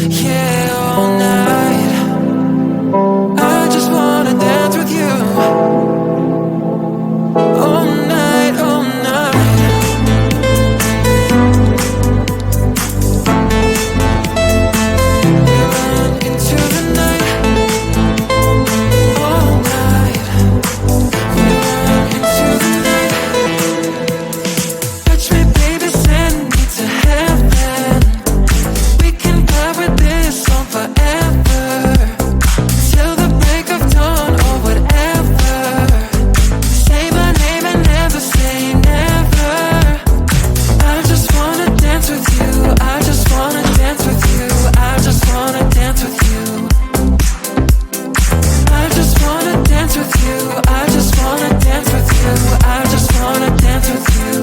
Yeah, all night. I just wanna dance with you. All night, all night. We run into the night. All night. We run into the night. Touch me, baby, send me to heaven. We can vibe with this song forever, till the break of dawn or whatever. Say my name and never say never. I just wanna dance with you. I just wanna dance with you. I just wanna dance with you. I just wanna dance with you. I just wanna dance with you. I just wanna dance with you.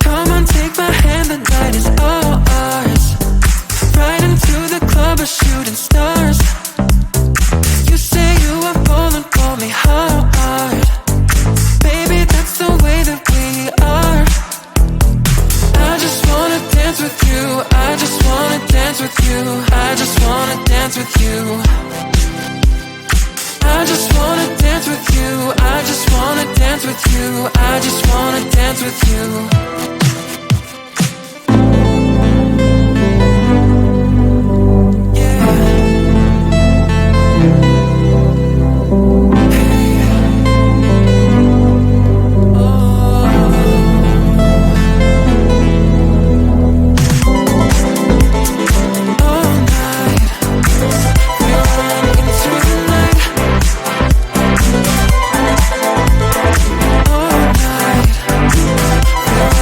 Come on, take my hand, the night is all ours. Right into the club, we're shooting stars. You say you are falling for me hard. Baby, that's the way that we are. I just wanna dance with you. I just wanna dance with you. I just wanna dance with you. I just wanna dance with you. I just wanna dance with you. I just wanna dance with you. We're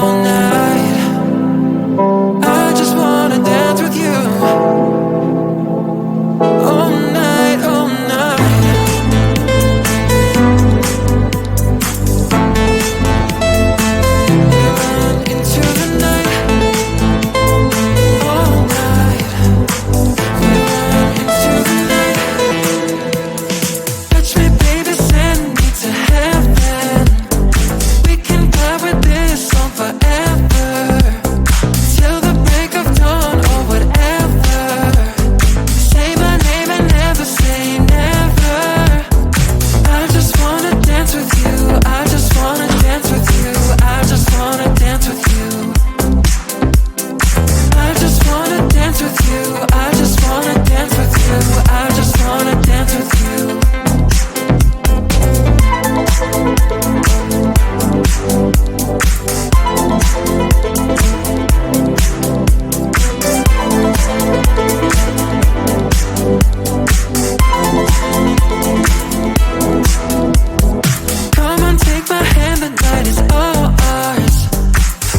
all night. I just wanna dance with you all night, all night. We run into the night all night. We run into the night. Touch me, baby, send me to heaven. We can vibe with this song forever, till the break of dawn or whatever. Say my name and never say never. I just wanna dance with you. I just wanna dance with you. I just wanna dance with you. I just wanna dance with you. I just wanna dance with you. I just wanna dance with you. Come on, take my hand, the night is all ours.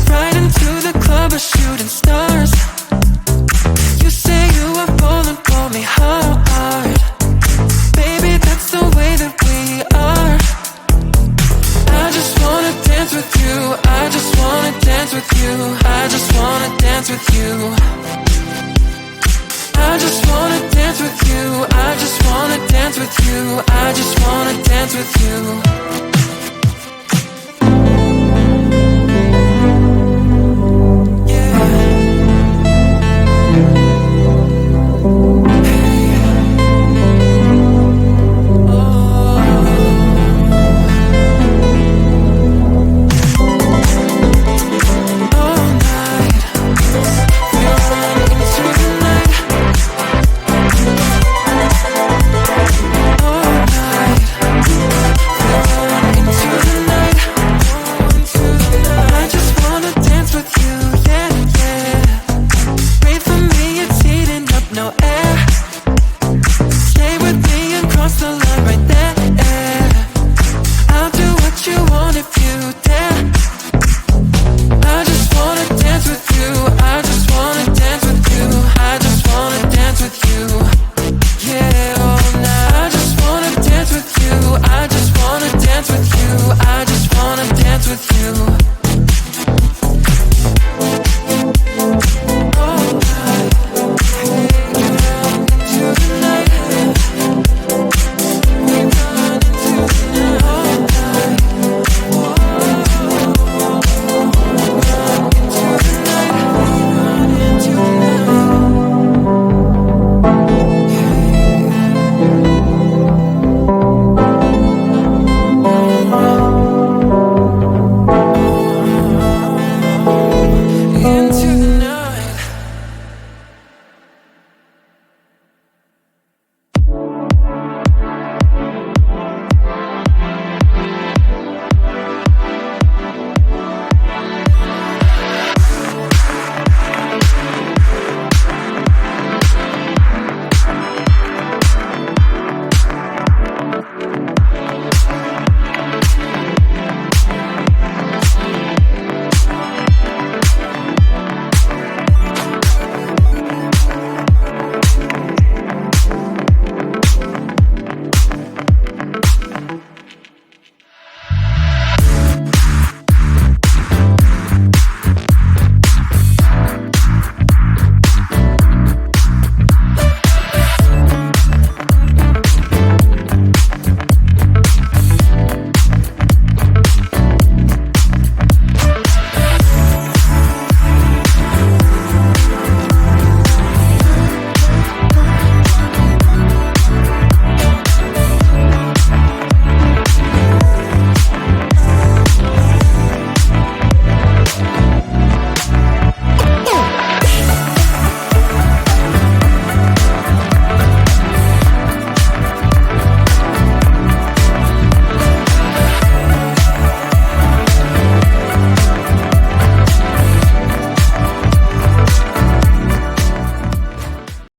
Right into the club, we're shooting stars. You say you are falling for me hard. Baby, that's the way that we are. I just wanna dance with you. I just wanna dance with you. I just wanna dance with you. I just wanna dance with you. I just wanna dance with you. I just wanna dance with you.